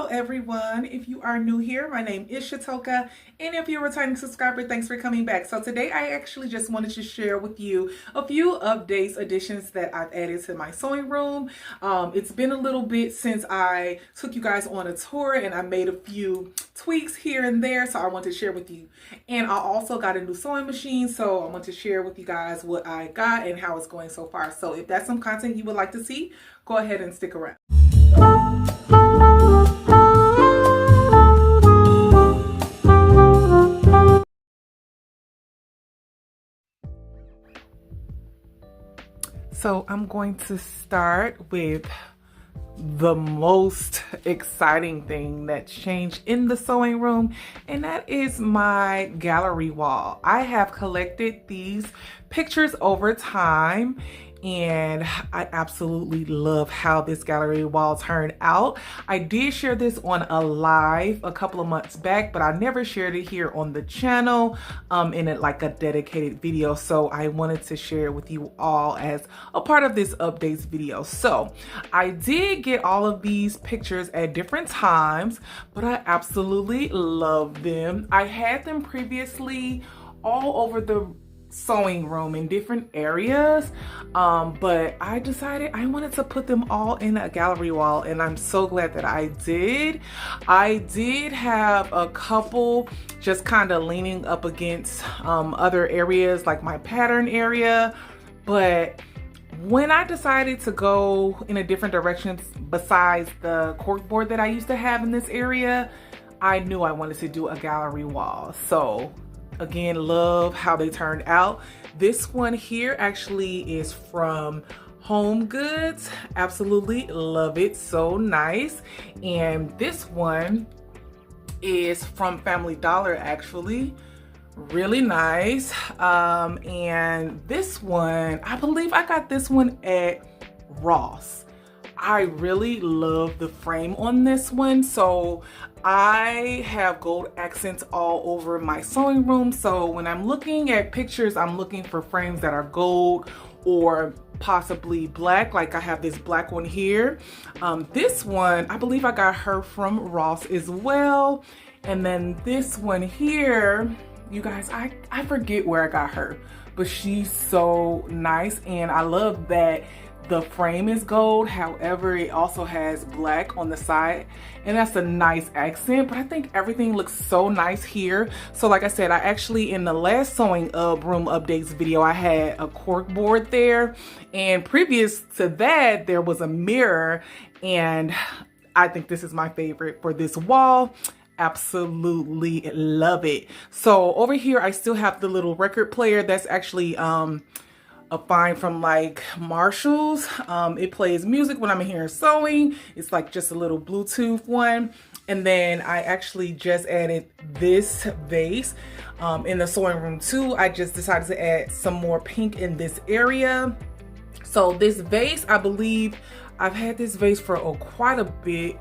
Hello everyone. If you are new here, my name is Shatoka, and if you're a returning subscriber, thanks for coming back. So today I actually just wanted to share with you a few updates, additions that I've added to my sewing room. It's been a little bit since I took you guys on a tour, and I made a few tweaks here and there, so I want to share with you. And I also got a new sewing machine, so I want to share with you guys what I got and how it's going so far. So if that's some content you would like to see, go ahead and stick around. So I'm going to start with the most exciting thing that changed in the sewing room, and that is my gallery wall. I have collected these pictures over time, and I absolutely love how this gallery wall turned out. I did share this on a live a couple of months back, but I never shared it here on the channel in like a dedicated video. So I wanted to share it with you all as a part of this updates video. So I did get all of these pictures at different times, but I absolutely love them. I had them previously all over the sewing room in different areas, but I decided I wanted to put them all in a gallery wall, and I'm so glad that I did. I did have a couple just kind of leaning up against other areas like my pattern area, but when I decided to go in a different direction besides the corkboard that I used to have in this area, I knew I wanted to do a gallery wall. So again, love how they turned out. This one here actually is from Home Goods. Absolutely love it, so nice. And this one is from Family Dollar, actually. Really nice. And this one, I believe I got this one at Ross. I really love the frame on this one. So I have gold accents all over my sewing room. So when I'm looking at pictures, I'm looking for frames that are gold or possibly black. Like I have this black one here. This one, I believe I got her from Ross as well. And then this one here, you guys, I forget where I got her, but she's so nice. And I love that the frame is gold, however, it also has black on the side, and that's a nice accent. But I think everything looks so nice here. So like I said, I actually, in the last sewing room updates video, I had a cork board there, and previous to that, there was a mirror, and I think this is my favorite for this wall. Absolutely love it. So over here, I still have the little record player. That's actually a find from like Marshall's. It plays music when I'm in here sewing. It's like just a little Bluetooth one. And then I actually just added this vase in the sewing room too. I just decided to add some more pink in this area. So this vase, I believe I've had this vase for quite a bit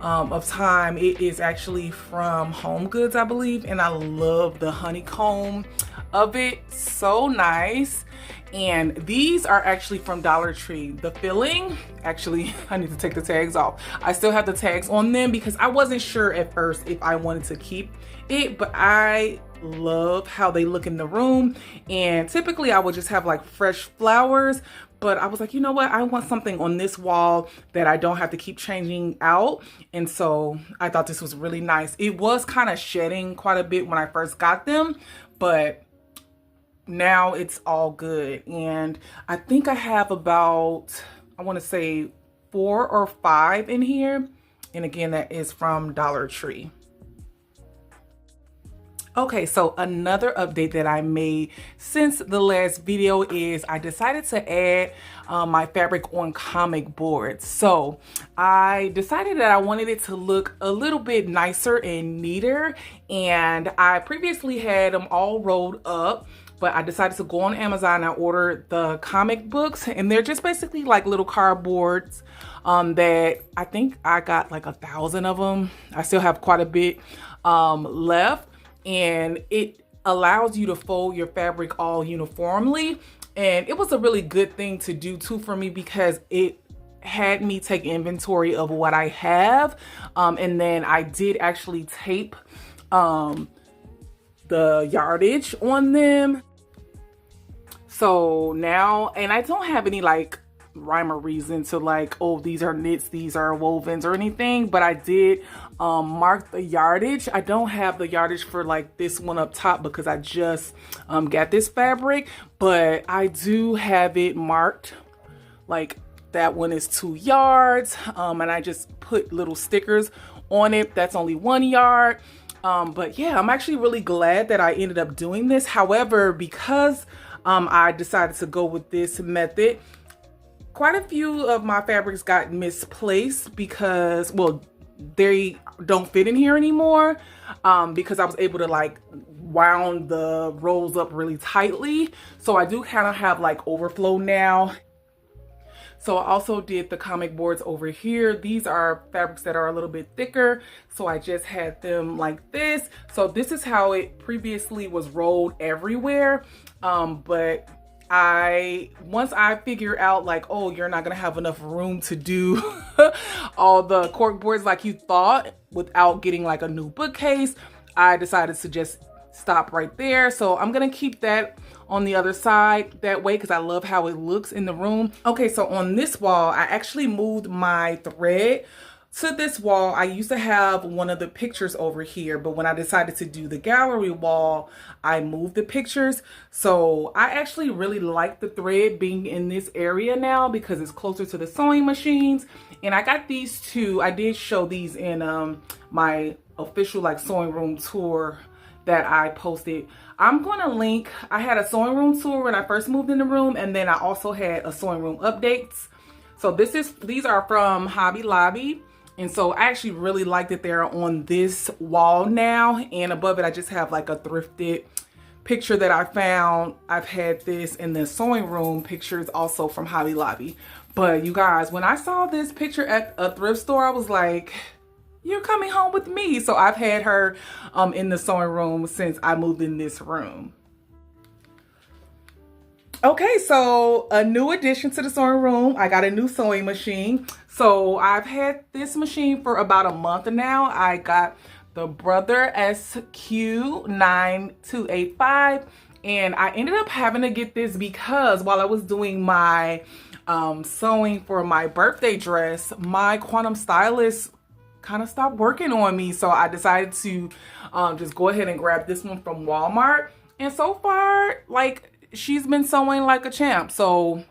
of time. It is actually from Home Goods, I believe, and I love the honeycomb of it. So nice. And these are actually from Dollar Tree. The filling, actually, I need to take the tags off. I still have the tags on them because I wasn't sure at first if I wanted to keep it, but I love how they look in the room. And typically I would just have like fresh flowers, but I was like, you know what? I want something on this wall that I don't have to keep changing out. And so I thought this was really nice. It was kind of shedding quite a bit when I first got them, but now it's all good. And I think I have about, I want to say 4 or 5 in here. And again, that is from Dollar Tree. Okay, so another update that I made since the last video is I decided to add my fabric on comic boards. So I decided that I wanted it to look a little bit nicer and neater. And I previously had them all rolled up, but I decided to go on Amazon and order the comic books, and they're just basically like little cardboards that I think I got like 1,000 of them. I still have quite a bit left, and it allows you to fold your fabric all uniformly. And it was a really good thing to do too for me because it had me take inventory of what I have. And then I did actually tape the yardage on them. So now, and I don't have any like rhyme or reason to like, oh, these are knits, these are wovens or anything, but I did mark the yardage. I don't have the yardage for like this one up top because I just got this fabric, but I do have it marked. Like that one is 2 yards, and I just put little stickers on it. That's only 1 yard. But yeah, I'm actually really glad that I ended up doing this. However, because I decided to go with this method, quite a few of my fabrics got misplaced because, well, they don't fit in here anymore, because I was able to like wound the rolls up really tightly. So I do kind of have like overflow now. So I also did the comic boards over here. These are fabrics that are a little bit thicker. So I just had them like this. So this is how it previously was rolled everywhere. But once I figure out like, oh, you're not gonna have enough room to do all the cork boards like you thought without getting like a new bookcase, I decided to just stop right there. So I'm gonna keep that on the other side that way because I love how it looks in the room. Okay, so on this wall, I actually moved my thread to this wall. I used to have one of the pictures over here, but when I decided to do the gallery wall, I moved the pictures. So I actually really like the thread being in this area now because it's closer to the sewing machines. And I got these two. I did show these in my official like sewing room tour that I posted. I'm going to link, I had a sewing room tour when I first moved in the room, and then I also had a sewing room updates. So these are from Hobby Lobby. And so I actually really like that they're on this wall now. And above it, I just have like a thrifted picture that I found. I've had this in the sewing room pictures also from Hobby Lobby. But you guys, when I saw this picture at a thrift store, I was like, you're coming home with me. So I've had her in the sewing room since I moved in this room. Okay, so a new addition to the sewing room. I got a new sewing machine. So I've had this machine for about a month now. I got the Brother SQ9285, and I ended up having to get this because while I was doing my sewing for my birthday dress, my quantum stylist kind of stopped working on me. So I decided to just go ahead and grab this one from Walmart. And so far, like, she's been sewing like a champ. So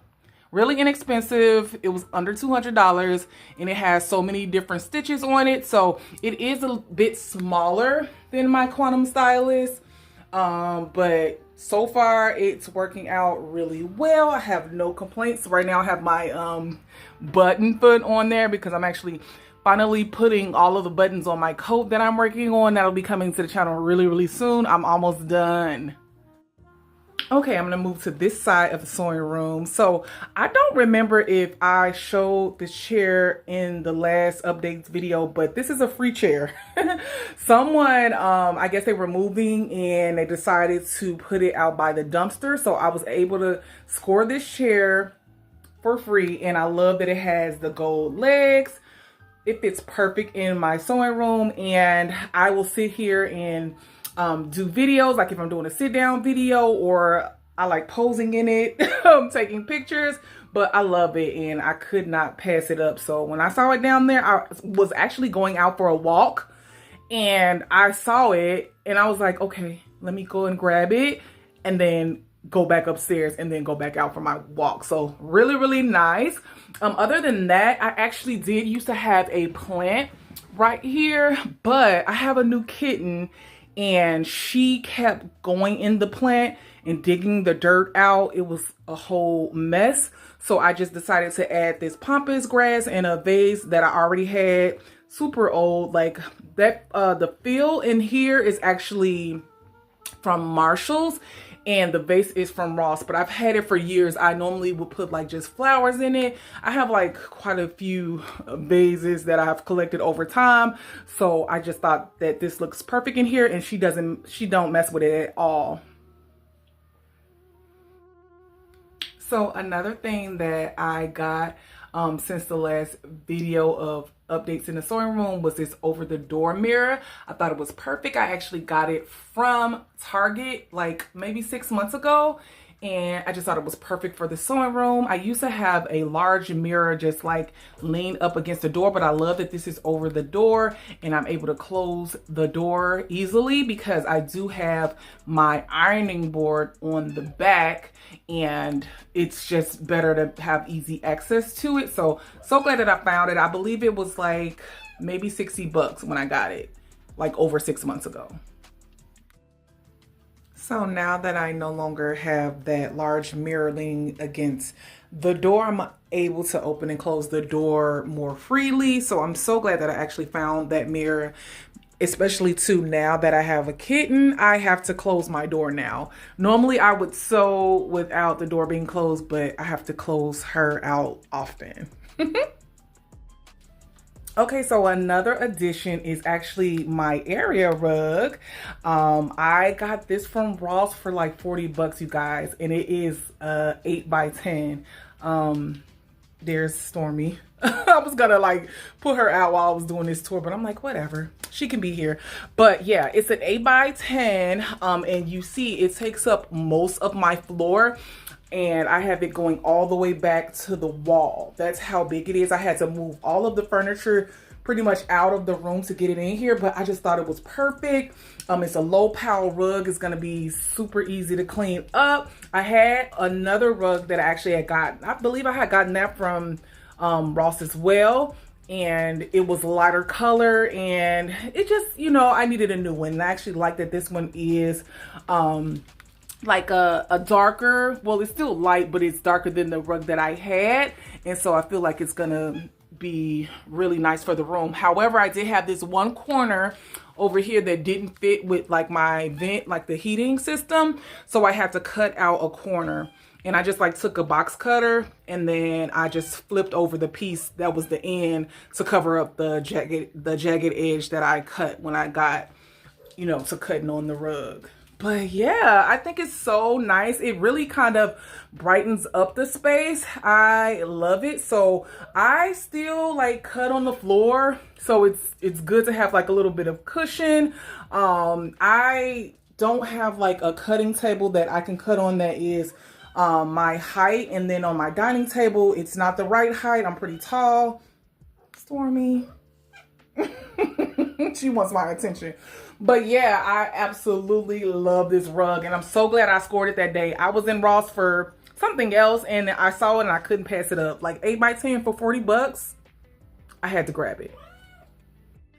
really inexpensive. It was under $200 and it has so many different stitches on it. So it is a bit smaller than my quantum stylist. But so far it's working out really well. I have no complaints. Right now I have my button foot on there because I'm actually finally putting all of the buttons on my coat that I'm working on. That'll be coming to the channel really, really soon. I'm almost done. Okay, I'm gonna move to this side of the sewing room. So I don't remember if I showed this chair in the last updates video, but this is a free chair. Someone, I guess they were moving and they decided to put it out by the dumpster. So I was able to score this chair for free. And I love that it has the gold legs. It fits perfect in my sewing room, and I will sit here and do videos, like if I'm doing a sit down video, or I like posing in it, taking pictures, but I love it and I could not pass it up. So when I saw it down there, I was actually going out for a walk and I saw it and I was like, okay, let me go and grab it and then go back upstairs and then go back out for my walk. So really, really nice. Other than that, I actually did used to have a plant right here, but I have a new kitten and she kept going in the plant and digging the dirt out. It was a whole mess. So I just decided to add this pampas grass in a vase that I already had, super old. Like that, the fill in here is actually from Marshall's and the vase is from Ross, but I've had it for years. I normally would put like just flowers in it. I have like quite a few vases that I've collected over time. So I just thought that this looks perfect in here and she don't mess with it at all. So another thing that I got since the last video of updates in the sewing room was this over the door mirror. I thought it was perfect. I actually got it from Target like maybe 6 months ago, and I just thought it was perfect for the sewing room. I used to have a large mirror just like lean up against the door, but I love that this is over the door and I'm able to close the door easily because I do have my ironing board on the back and it's just better to have easy access to it. So glad that I found it. I believe it was like maybe 60 bucks when I got it, like over 6 months ago. So now that I no longer have that large mirror leaning against the door, I'm able to open and close the door more freely. So I'm so glad that I actually found that mirror, especially too now that I have a kitten. I have to close my door now. Normally I would sew without the door being closed, but I have to close her out often. Okay, so another addition is actually my area rug. I got this from Ross for like 40 bucks, you guys, and it is 8 by 10. There's Stormy. I was gonna like put her out while I was doing this tour, but I'm like, whatever, she can be here. But yeah, it's an 8 by 10, and you see it takes up most of my floor. And I have it going all the way back to the wall. That's how big it is. I had to move all of the furniture pretty much out of the room to get it in here, but I just thought it was perfect. It's a low pile rug. It's gonna be super easy to clean up. I had another rug that I actually had gotten. I believe I had gotten that from Ross as well. And it was lighter color and it just, you know, I needed a new one. And I actually like that this one is like a darker, well, it's still light, but it's darker than the rug that I had. And so I feel like it's gonna be really nice for the room. However, I did have this one corner over here that didn't fit with like my vent, like the heating system. So I had to cut out a corner. And I just like took a box cutter and then I just flipped over the piece that was the end to cover up the jagged edge that I cut when I got, you know, to cutting on the rug. But yeah, I think it's so nice. It really kind of brightens up the space. I love it. So I still like cut on the floor. So it's good to have like a little bit of cushion. I don't have like a cutting table that I can cut on that is my height. And then on my dining table, it's not the right height. I'm pretty tall. Stormy. She wants my attention. But yeah, I absolutely love this rug and I'm so glad I scored it that day. I was in Ross for something else and I saw it and I couldn't pass it up. Like 8 by 10 for 40 bucks. I had to grab it.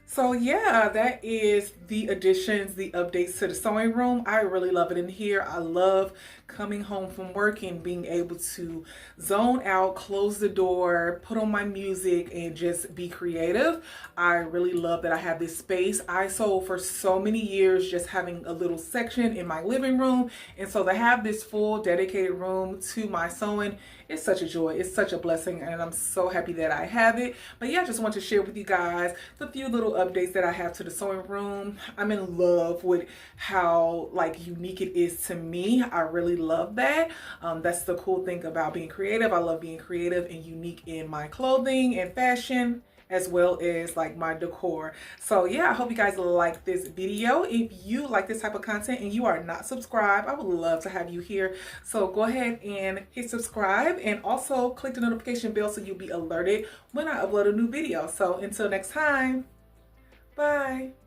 So yeah, that is the additions, the updates to the sewing room. I really love it in here. I love coming home from work and being able to zone out, close the door, put on my music and just be creative. I really love that I have this space. I sewed for so many years just having a little section in my living room. And so to have this full dedicated room to my sewing, it's such a joy. It's such a blessing and I'm so happy that I have it. But yeah, I just want to share with you guys the few little updates that I have to the sewing room. I'm in love with how like unique it is to me. I really love that. That's the cool thing about being creative. I love being creative and unique in my clothing and fashion, as well as like my decor. So yeah, I hope you guys like this video. If you like this type of content and you are not subscribed, I would love to have you here. So go ahead and hit subscribe and also click the notification bell so you'll be alerted when I upload a new video. So until next time, bye.